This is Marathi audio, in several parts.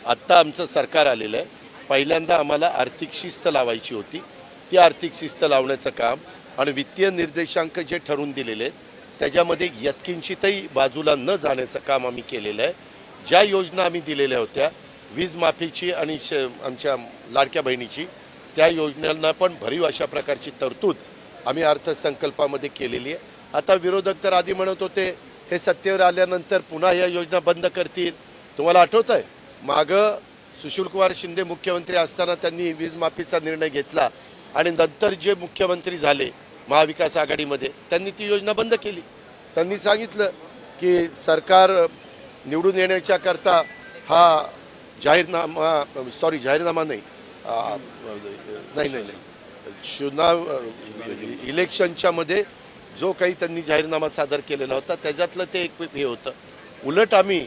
आत्ता आमचं सरकार आलेलं आहे. पहिल्यांदा आम्हाला आर्थिक शिस्त लावायची होती. ती आर्थिक शिस्त लावण्याचं काम आणि वित्तीय निर्देशांक जे ठरवून दिलेले आहेत त्याच्यामध्ये यत्किंचितही बाजूला न जाण्याचं काम आम्ही केलेलं आहे. ज्या योजना आम्ही दिलेल्या होत्या वीज माफीची आणि आमच्या लाडक्या बहिणीची, त्या योजनांना पण भरीव अशा प्रकारची तरतूद आम्ही अर्थसंकल्पामध्ये केलेली आहे. आता विरोधक तर आधी म्हणत होते हे सत्तेवर आल्यानंतर पुन्हा या योजना बंद करतील. तुम्हाला आठवत आहे मागं सुशीलकुमार शिंदे मुख्यमंत्री असताना त्यांनी वीज माफीचा निर्णय घेतला आणि नंतर जे मुख्यमंत्री झाले महाविकास आघाडीमध्ये त्यांनी ती योजना बंद केली. त्यांनी सांगितलं की सरकार निवडून येण्याच्या करता हा जाहीरनामा नाही नाही नाही चुनाव इलेक्शनच्या मध्ये जो काही त्यांनी जाहीरनामा सादर केलेला होता त्याच्यातलं ते एक हे होतं. उलट आम्ही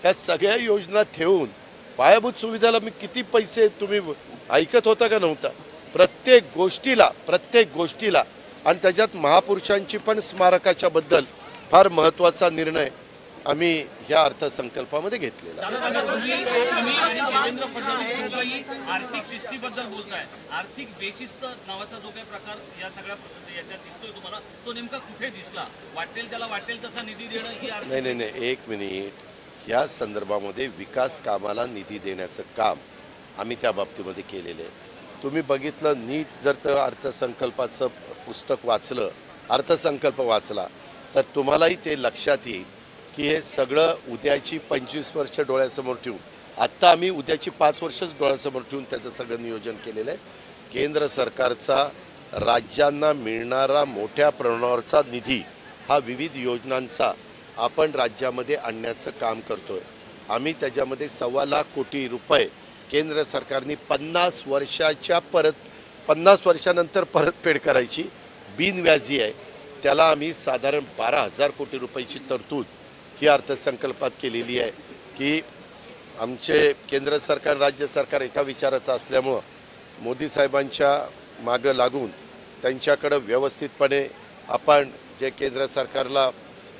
ह्या सगळ्या योजना ठेवून पायाभूत सुविधाला मी किती पैसे तुम्ही ऐकत होता का नव्हता? प्रत्येक गोष्टीला आणि त्याच्यात महापुरुषांची पण स्मारकाच्या बद्दल फार महत्त्वाचा निर्णय आम्ही ह्या अर्थसंकल्पामध्ये घेतलेला. आर्थिक शिस्तीबद्दल बोलताय. आर्थिक बेशिस्त नावाचा जो काही प्रकार या सगळ्या याच्यात दिसतोय तुम्हाला, तो नेमका कुठे दिसला? वाटेल त्याला वाटेल तसा निधी देणं ही नाही एक मिनिट. या संदर्भामध्ये विकास कामाला निधी देण्याचं काम आम्ही त्या बाबतीमध्ये केलेलं आहे. तुम्ही बघितलं नीट जर तर अर्थसंकल्पाचं पुस्तक वाचलं, अर्थसंकल्प वाचला तर तुम्हालाही ते लक्षात येईल की हे सगळं उद्याची 25 वर्ष डोळ्यासमोर ठेवून, आत्ता आम्ही उद्याची 5 वर्षच डोळ्यासमोर ठेवून त्याचं सगळं नियोजन केलेलं आहे. केंद्र सरकारचा राज्यांना मिळणारा मोठ्या प्रमाणावरचा निधी हा विविध योजनांचा आपण राज्यामध्ये आणण्याचं काम करतोय. आम्ही त्याच्यामध्ये 1.25 लाख कोटी रुपये केंद्र सरकारने 50 वर्षानंतर परतफेड करायची बिनव्याजी आहे. त्याला आम्ही साधारण 12,000 कोटी रुपयाची तरतूद ही अर्थसंकल्पात केलेली आहे की आमचे केंद्र सरकार राज्य सरकार एका विचाराचं असल्यामुळं मोदी साहेबांच्या मागं लागून त्यांच्याकडं व्यवस्थितपणे आपण जे केंद्र सरकारला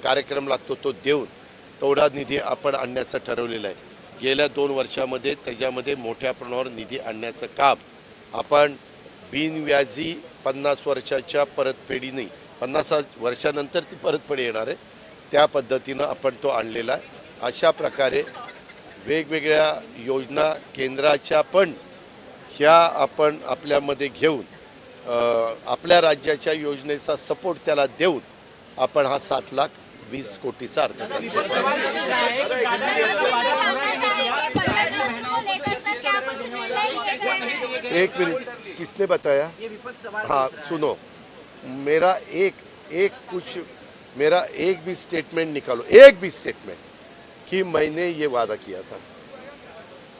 कार्यक्रम लागतो तो देऊन तेवढा निधी आपण आणण्याचं ठरवलेलं आहे. गेल्या 2 वर्षामध्ये त्याच्यामध्ये मोठ्या प्रमाणावर निधी आणण्याचं काम आपण बिनव्याजी 50 वर्षाच्या परतफेडीने 50 वर्षानंतर ती परतफेड येणार आहे त्या पद्धतीनं आपण तो आणलेला आहे. अशा प्रकारे वेगवेगळ्या योजना केंद्राच्या पण ह्या आपण आपल्यामध्ये घेऊन आपल्या राज्याच्या योजनेचा सपोर्ट त्याला देऊन आपण हा 7,20,00,000 कोटीचा अर्थसंकल्प. एक मिनट, किसने बताया? हाँ सुनो, मेरा एक भी स्टेटमेंट निकालो, एक भी स्टेटमेंट कि मैंने ये वादा किया था.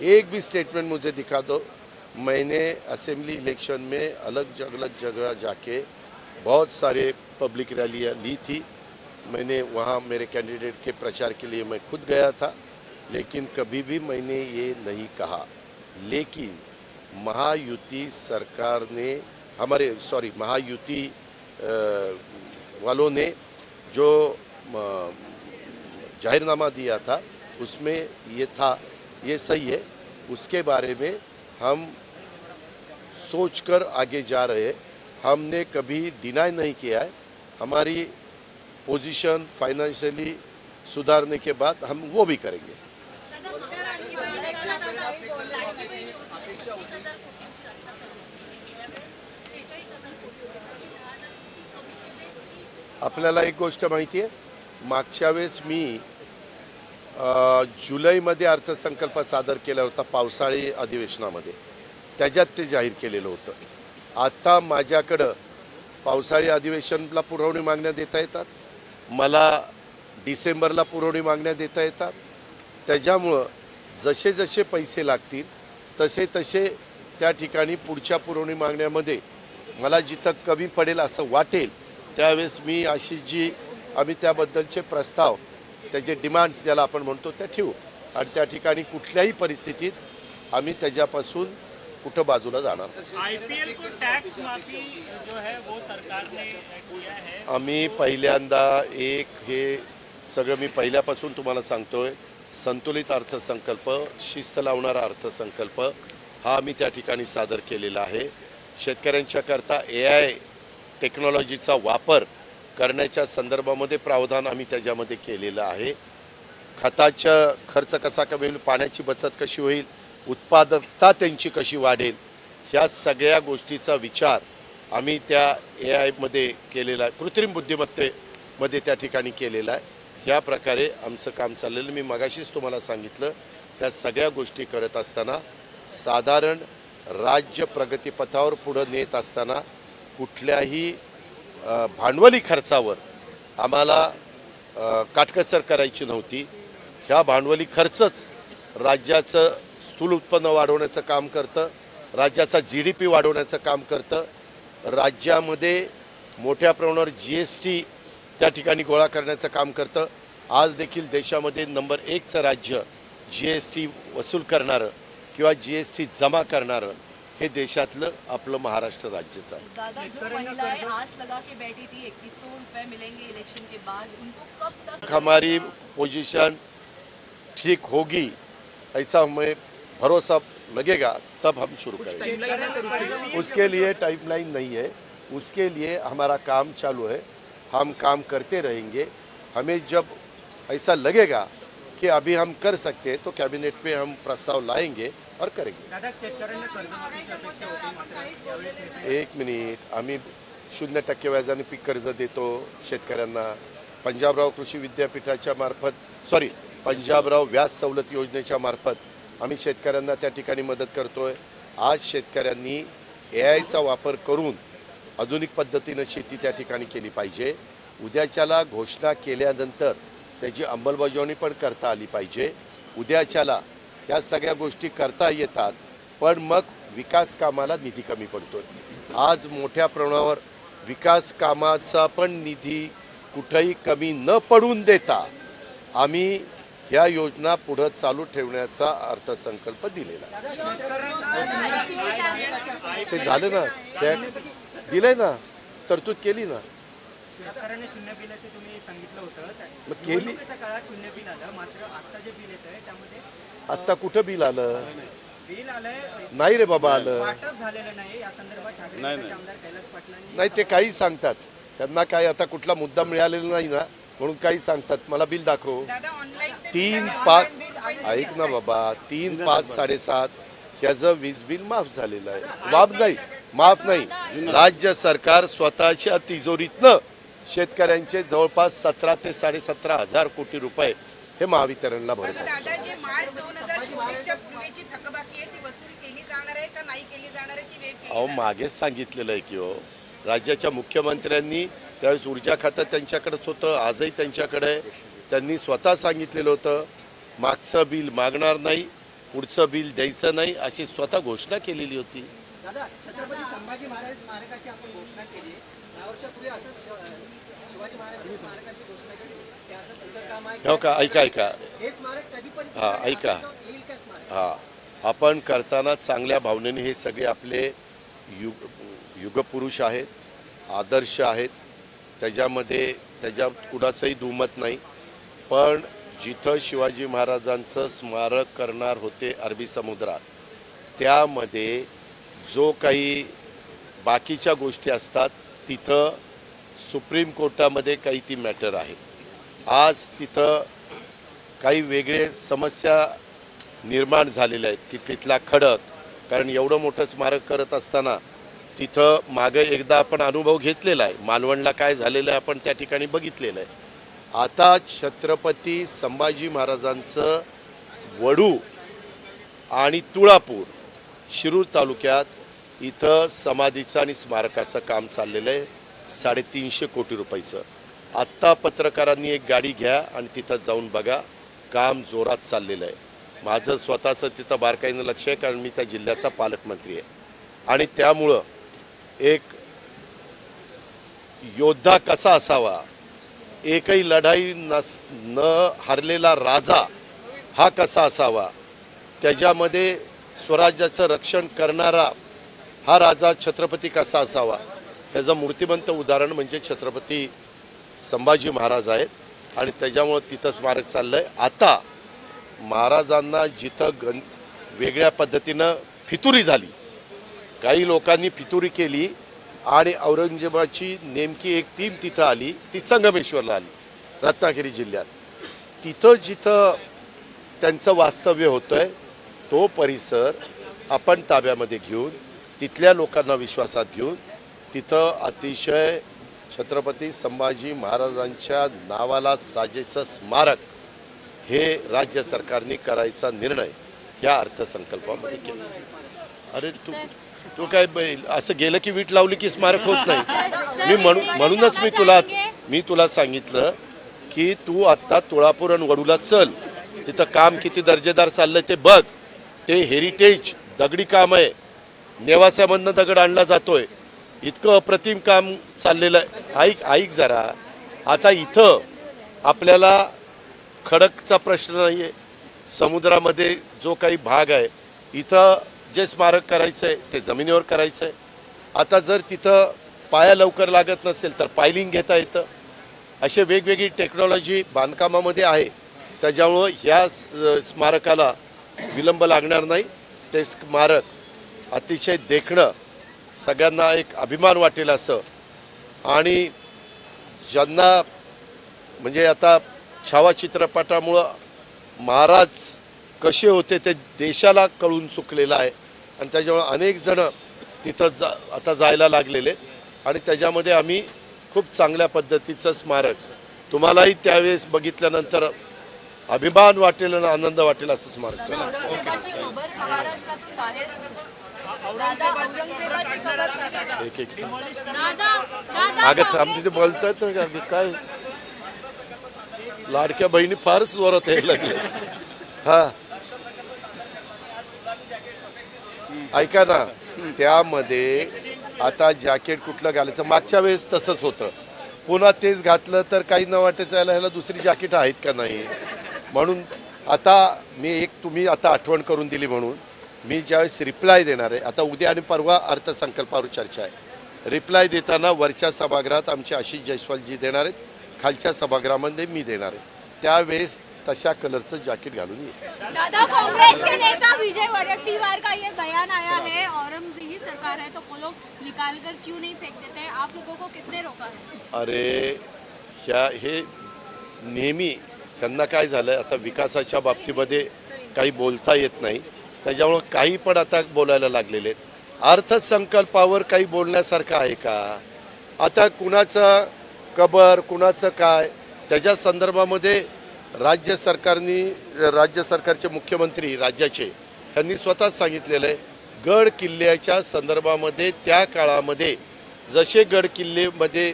एक भी स्टेटमेंट मुझे दिखा दो. मैंने असेंबली इलेक्शन में अलग जगह जाके बहुत सारे पब्लिक रैलियाँ ली थी. मैंने वहाँ मेरे कैंडिडेट के प्रचार के लिए मैं खुद गया था, लेकिन कभी भी मैंने ये नहीं कहा. लेकिन महायुति सरकार ने महायुति वालों ने जो जाहिरनामा दिया था उसमें ये था, ये सही है. उसके बारे में हम सोचकर आगे जा रहे हैं. हमने कभी डिनाई नहीं किया है. हमारी पोजीशन फाइनेंशियली सुधारने के बाद हम वो भी करेंगे. आपल्याला एक गोष्ट माहिती आहे, मागच्या वेळेस मी जुलैमध्ये अर्थसंकल्प सादर केला होता पावसाळी अधिवेशनामध्ये, त्याच्यात ते जाहीर केलेलं होतं. आता माझ्याकडं पावसाळी अधिवेशनला पुरवणी मागण्या देता येतात, मला डिसेंबरला पुरवणी मागण्या देता येतात. त्याच्यामुळं जसे जसे पैसे लागतील तसे तसे त्या ठिकाणी पुढच्या पुरवणी मागण्यामध्ये मला जिथं कमी पडेल असं वाटेल त्यावेळेस मी अशी जी आम्ही त्याबद्दलचे प्रस्ताव त्याचे डिमांड्स ज्याला आपण म्हणतो त्या ठेवू आणि त्या ठिकाणी कुठल्याही परिस्थितीत आम्ही त्याच्यापासून कुठं बाजूला जाणार. आईपीएल को टैक्स माफी जो है वो सरकार ने किया है. आम्ही पहिल्यांदा हे सगळं मी पहिल्यापासून तुम्हाला सांगतोय संतुलित अर्थसंकल्प, शिस्त लावणारा अर्थसंकल्प हा आम्ही त्या ठिकाणी सादर केलेला आहे. शेतकऱ्यांच्याकरता AI टेक्नॉलॉजीचा वापर करण्याच्या संदर्भामध्ये प्रावधान आम्ही त्याच्यामध्ये केलेलं आहे. खताचा खर्च कसा कमी होईल, पाण्याची बचत कशी होईल, उत्पादकता त्यांची कशी वाढेल, ह्या सगळ्या गोष्टीचा विचार आम्ही त्या AI मध्ये केलेला आहे, कृत्रिम बुद्धिमत्तेमध्ये त्या ठिकाणी केलेला आहे. ह्या प्रकारे आमचं काम चाललेलं. मी मगाशीच तुम्हाला सांगितलं, त्या सगळ्या गोष्टी करत असताना साधारण राज्य प्रगतीपथावर पुढं नेत असताना कुठल्याही भांडवली खर्चावर आम्हाला काटकसर करायची नव्हती. ह्या भांडवली खर्चच राज्याचं स्थूल उत्पन्न वाढवण्याचं काम करतं, राज्याचा GDP वाढवण्याचं काम करतं, राज्यामध्ये मोठ्या प्रमाणावर GST त्या ठिकाणी गोळा करण्याचं काम करतं. आज देखील देशामध्ये नंबर 1चं राज्य GST वसूल करणारं किंवा GST जमा करणारं हे देशातलं आपलं महाराष्ट्र राज्यच आहे. दादा, जो महिलाएं आस लगा के बैठी थी 2100 रुपए मिलेंगे इलेक्शन के बाद, उनको कब तक हमारी पोजीशन ठीक होगी ऐसा हमें भरोसा लगेगा तब हम शुरू करेंगे. उसके लिए टाइमलाइन नहीं है, उसके लिए हमारा काम चालू है, हम काम करते रहेंगे. हमें जब ऐसा लगेगा कि अभी हम कर सकते हैं तो कैबिनेट में हम प्रस्ताव लाएंगे और करेंगे. एक मिनिट, आम्ही 0% व्याजाने पीक कर्ज देतो शेतकऱ्यांना. पंजाबराव कृषी विद्यापीठाच्या मार्फत पंजाबराव व्याज सवलत योजनेच्या मार्फत आम्ही शेतकऱ्यांना त्या ठिकाणी मदत करतोय. आज शेतकऱ्यांनी AIचा वापर करून आधुनिक पद्धतीनं शेती त्या ठिकाणी केली पाहिजे. उद्याच्याला घोषणा केल्यानंतर त्याची अंमलबजावणी पण करता आली पाहिजे. उद्याच्याला या सगळ्या गोष्टी करता येतात, पण मग विकास कामाला निधी कमी पडतोय. आज मोठ्या प्रमाणावर विकास कामाचा पण निधी कुठेही कमी न पडून देता आम्ही ह्या योजना पुढे चालू ठेवण्याचा अर्थसंकल्प दिलेला आहे. ते झालं ना, त्या दिलंय ना, तरतूद केली ना. शेतकऱ्यांनी शून्य बिलाचे तुम्ही सांगितलं होतं, मग केली. निवडणुकीच्या काळात शून्य बिल आलं, मात्र आता जे बिल येत आहे त्यामध्ये आत्ता कुठं बिल आलं? बिल आलंय, नाही रे बाबा आलं. वाटप झालेलं नाही. या संदर्भात ठाकरे गटाचे आमदार कैलास पाटलांनी नाही, ते काही सांगतात. त्यांना काय आता कुठला मुद्दा मिळालेला नाही ना, म्हणून काही सांगतात. मला बिल दाखव. 3, 5 ऐक ना बाबा, 3, 5, 7.5 ह्याचं वीज बिल माफ झालेलं आहे. माफ नाही. राज्य सरकार स्वतःच्या तिजोरीतनं शेतकऱ्यांचे जवळपास 17 ते 17.5 हजार कोटी रुपये हे महावितरणला भरत असतात. दादा, जे मार्च 2024च्या पूर्वीची थकबाकी आहे ती वसूल केली जाणार आहे का नाही केली जाणार आहे, ती वेळ केली अहो, मागेच सांगितलेलं आहे की हो, राज्याच्या मुख्यमंत्र्यांनी त्यावेळेस ऊर्जा खातं त्यांच्याकडेच होतं, आजही त्यांच्याकडे आहे. त्यांनी स्वतः सांगितलेलं होतं मागचं बिल मागणार नाही, पुढचं बिल द्यायचं नाही, अशी स्वतः घोषणा केलेली होती. दादा, छत्रपती संभाजी महाराज स्मारकाची आपण घोषणा केली. 10 वर्षापूर्वी असं शिवाजी महाराजांच्या स्मारकाची घोषणा केली. त्याचं पुढचं काम आहे. हो का? ऐका. हे स्मारक कधी पण हा, ऐका. येईल का स्मारक? हा, आपण करताना चांगल्या भावनेने, हे सगळे आपले युगपुरुष आहेत, आदर्श आहेत, त्याच्यात कुणाचंही दुमत नाही. पण जिथं शिवाजी महाराजांचं स्मारक करणार होते अरबी समुद्रात, त्यामध्ये जो काही बाकीच्या गोष्टी असतात तिथं सुप्रीम कोर्टामध्ये काही ती मॅटर आहे. आज तिथं काही वेगळे समस्या निर्माण झालेल्या आहेत की तिथला खडक, कारण एवढं मोठं स्मारक करत असताना तिथं मागे एकदा आपण अनुभव घेतलेला आहे. मालवणला काय झालेलं आहे आपण त्या ठिकाणी बघितलेलं आहे. आता छत्रपती संभाजी महाराजांचं वडू आणि तुळापूर शिरूर तालुक्यात इथं समाधीचं आणि स्मारकाचं काम चाललेलं आहे 350 कोटी रुपयाचं. आत्ता पत्रकारांनी एक गाडी घ्या आणि तिथं जाऊन बघा, काम जोरात चाललेलं आहे. माझं स्वतःचं तिथं बारकाईनं लक्ष आहे, कारण मी त्या जिल्ह्याचा पालकमंत्री आहे. आणि त्यामुळं एक योद्धा कसा असावा, एकही लढाई न हरलेला राजा हा कसा असावा, त्याच्यामध्ये स्वराज्याचं रक्षण करणारा हा राजा छत्रपती कसा असावा, ह्याचं मूर्तिमंत उदाहरण म्हणजे छत्रपती संभाजी महाराज आहेत. आणि त्याच्यामुळं तिथं स्मारक चाललं आहे. आता महाराजांना जिथं वेगळ्या पद्धतीनं फितुरी झाली, काही लोकांनी फितुरी केली आणि औरंगजेबाची नेमकी एक टीम तिथं आली, ती संगमेश्वरला आली, रत्नागिरी जिल्ह्यात. तिथं जिथं त्यांचं वास्तव्य होतंय तो परिसर आपण ताब्यामध्ये घेऊन तिथल्या लोकांना विश्वासात घेऊन तिथं अतिशय छत्रपती संभाजी महाराजांच्या नावाला साजेचं स्मारक हे राज्य सरकारने करायचा निर्णय या अर्थसंकल्पामध्ये केला. अरे तू काय असं गेलं की वीट लावली की स्मारक होत नाही. म्हणूनच मी तुला सांगितलं की तू आत्ता तुळापूर आणि वडूला चल, तिथं काम किती दर्जेदार चाललंय ते बघ. ते हेरिटेज दगडी काम आहे, नेवासामधनं दगड आणला जातोय, इतकं अप्रतिम काम चाललेलं आहे. ऐक जरा, आता इथं आपल्याला खडकचा प्रश्न नाही आहे, समुद्रामध्ये जो काही भाग आहे इथं जे स्मारक करायचं आहे ते जमिनीवर करायचं आहे. आता जर तिथं पाया लवकर लागत नसेल तर पायलिंग घेता येतं. असे वेगवेगळी टेक्नॉलॉजी बांधकामामध्ये आहे, त्याच्यामुळं ह्या स्मारकाला विलंब लागणार नाही. ते स्मारक अतिशय देखणं सगळ्यांना एक अभिमान वाटेल असं, आणि ज्यांना म्हणजे आता छावा चित्रपटामुळं महाराज कसे होते ते देशाला कळून चुकलेलं आहे आणि त्याच्यामुळे अनेक जण तिथं आता जायला लागलेले आणि त्याच्यामध्ये आम्ही खूप चांगल्या पद्धतीचं स्मारक तुम्हालाही त्यावेळेस बघितल्यानंतर अभिमान वाटेल आणि आनंद वाटेल असं स्मारक. औरंगजेबाची कबर महाराष्ट्रातून बाहेर दादा, औरंगजेबाची कबर एक एक दादा अगं थांब, तिथे बोलतात ना का काय, लाडक्या बहिणी फारच जोरात यायला लागले. हा ऐका ना, त्यामध्ये आता जॅकेट कुठलं घालायचं, मागच्या वेळेस तसंच होतं, पुन्हा तेच घातलं तर काही न वाटायचं यायला ह्याला दुसरी जॅकेट आहेत का नाही. म्हणून आता तुम्ही आता आठवण करून दिली म्हणून मी ज्यावेळेस रिप्लाय देणार आहे, आता उद्या आणि परवा अर्थसंकल्पावर चर्चा आहे, रिप्लाय देताना वरच्या सभागृहात आमचे आशिष जयस्वालजी देणार आहेत, खालच्या सभागृहामध्ये मी देणार आहे, त्यावेळेस तशा कलरचं जैकेट घालून ये. दादा, कांग्रेस के नेता विजय वडेट्टीवार का ये बयान आया है, औरंगजेब सरकार है तो वो लोग निकाल कर क्यों नहीं फेंक देते हैं, आप लोगों को किसने रोका है? अरे हे नेहमी त्यांना काय झालं, आता विकासाच्या बाबतीमध्ये काही बोलता येत नाही, त्याच्यामुळं काही पण आता बोलायला लागलेले आहेत. अर्थसंकल्पावर काही बोलण्यासारखं आहे का? आता कुणाचं कबर कुणाचं काय त्याच्या संदर्भामध्ये राज्य सरकारचे मुख्यमंत्री राज्याचे यांनी स्वतः सांगितलेलं आहे, गड किल्ल्याच्या संदर्भामध्ये त्या काळामध्ये जसे गड किल्लेमध्ये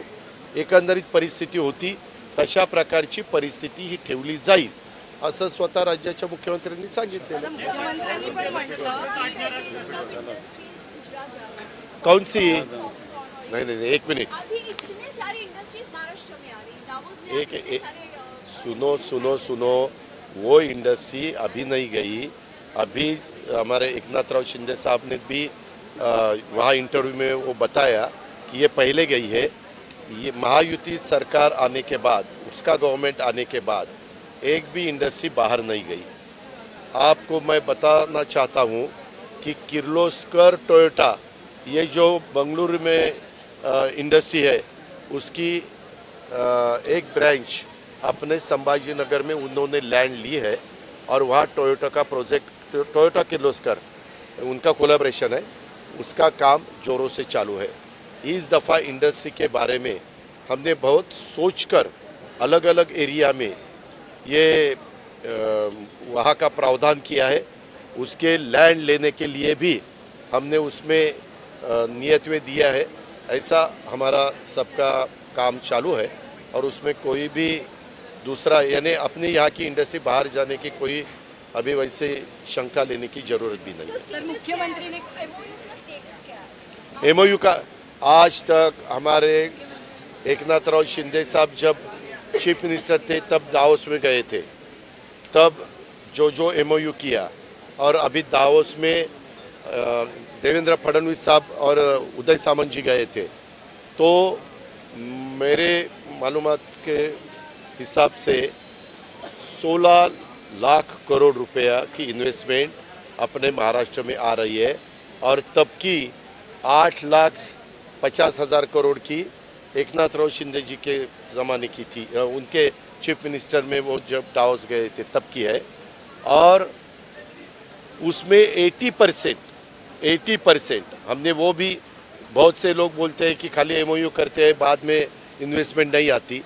एकंदरीत परिस्थिती होती तशा प्रकारची परिस्थिती ही ठेवली जाईल असं स्वतः राज्याच्या मुख्यमंत्र्यांनी सांगितलेलं. मुख्यमंत्र्यांनी पण म्हटलं कौन सी नहीं एक मिनट, अभी इतने सारी इंडस्ट्रीज महाराष्ट्र में आ रही, दावोस में एक इतने सारे सुनो, वो इंडस्ट्री अभी नहीं गई. अभी हमारे एकनाथराव शिंदे साहब ने भी वहाँ इंटरव्यू में वो बताया कि ये पहले गई है, ये महायुति सरकार आने के बाद, उसका गवर्नमेंट आने के बाद एक भी इंडस्ट्री बाहर नहीं गई. आपको मैं बताना चाहता हूँ कि किर्लोस्कर टोयोटा ये जो बंगलुरु में इंडस्ट्री है उसकी एक ब्रांच अपने संभाजी नगर में उन्होंने लैंड ली है और वहाँ टोयोटा का प्रोजेक्ट, टोयोटा किर्लोस्कर उनका कोलैबोरेशन है, उसका काम जोरों से चालू है. इस दफ़ा इंडस्ट्री के बारे में हमने बहुत सोचकर अलग अलग एरिया में ये वहाँ का प्रावधान किया है. उसके लैंड लेने के लिए भी हमने उसमें नियतवे दिया है. ऐसा हमारा सबका काम चालू है और उसमें कोई भी दूसरा यानी अपने यहाँ की इंडस्ट्री बाहर जाने की कोई अभी वैसे शंका लेने की ज़रूरत भी नहीं है. तर मुख्यमंत्री ने एमओयू का आज तक हमारे एकनाथराव शिंदे साहब जब चीफ मिनिस्टर थे तब दावोस में गए थे, तब जो एमओयू किया, और अभी दावोस में देवेंद्र फडणवीस साहब और उदय सामंत जी गए थे. तो मेरे मालूमात के हिसाब से 16 लाख करोड़ रुपया की इन्वेस्टमेंट अपने महाराष्ट्र में आ रही है और तब की 8,50,000 करोड़ की एकनाथ शिंदे जी के ज़माने की थी, उनके चीफ मिनिस्टर में वो जब डावोस गए थे तब की है। और उसमें 80% हमने वो भी, बहुत से लोग बोलते हैं कि खाली एमओयू करते हैं बाद में इन्वेस्टमेंट नहीं आती,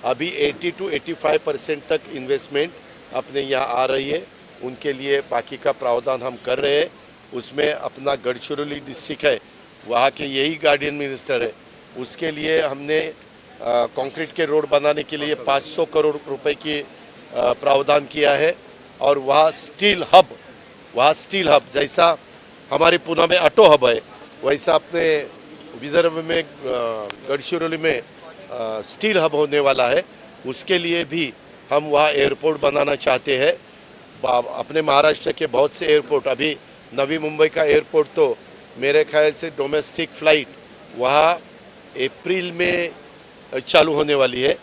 अभी 80 to 85% तक इन्वेस्टमेंट अपने यहाँ आ रही है। उनके लिए बाकी का प्रावधान हम कर रहे हैं। उसमें अपना गढ़चिरौली डिस्ट्रिक्ट है, वहाँ के यही गार्डियन मिनिस्टर है, उसके लिए हमने कंक्रीट के रोड बनाने के लिए 500 करोड़ रुपए की प्रावधान किया है। और वहाँ स्टील हब जैसा हमारे पुणे में ऑटो हब है, वैसा अपने विदर्भ में गढ़चिरौली में स्टील हब होने वाला है। उसके लिए भी हम वहाँ एयरपोर्ट बनाना चाहते हैं। अपने महाराष्ट्र के बहुत से एयरपोर्ट, अभी नवी मुंबई का एयरपोर्ट तो मेरे ख्याल से डोमेस्टिक फ्लाइट वहाँ अप्रैल में चालू होने वाली है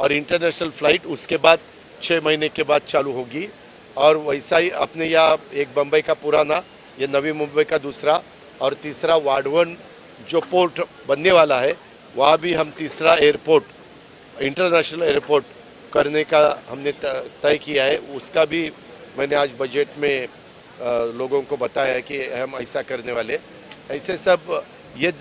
और इंटरनेशनल फ्लाइट उसके बाद 6 महीने के बाद चालू होगी। और वैसा ही अपने यहाँ एक बम्बई का पुराना, ये नवी मुंबई का दूसरा और तीसरा वाडवन जो पोर्ट बनने वाला है, वहाँ भी हम तीसरा एयरपोर्ट, इंटरनेशनल एयरपोर्ट करने का हमने तय किया है। उसका भी मैंने आज बजट में लोगों को बताया है कि हम ऐसा करने वाले। ऐसे सब ये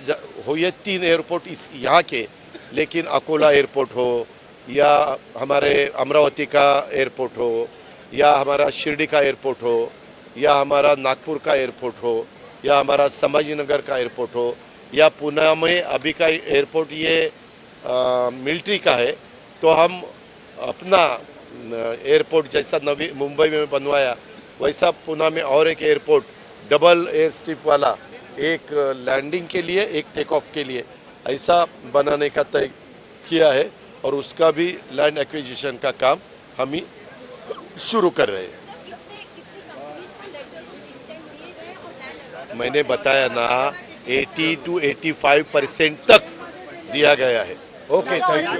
3 एयरपोर्ट इस यहाँ के, लेकिन अकोला एयरपोर्ट हो या हमारे अमरावती का एयरपोर्ट हो या हमारा शिरडी का एयरपोर्ट हो या हमारा नागपुर का एयरपोर्ट हो या हमारा संभाजीनगर का एयरपोर्ट हो या पुणे में अभी का एयरपोर्ट ये मिलिट्री का है, तो हम अपना एयरपोर्ट जैसा नवी मुंबई में बनवाया वैसा पुणे में और एक एयरपोर्ट डबल एयर स्ट्रिप वाला, एक लैंडिंग के लिए एक टेक ऑफ के लिए, ऐसा बनाने का तय किया है। और उसका भी लैंड एक्विजिशन का काम हम ही शुरू कर रहे हैं। मैंने बताया ना 80 to 85% तक दिया गया है। Okay, thank you.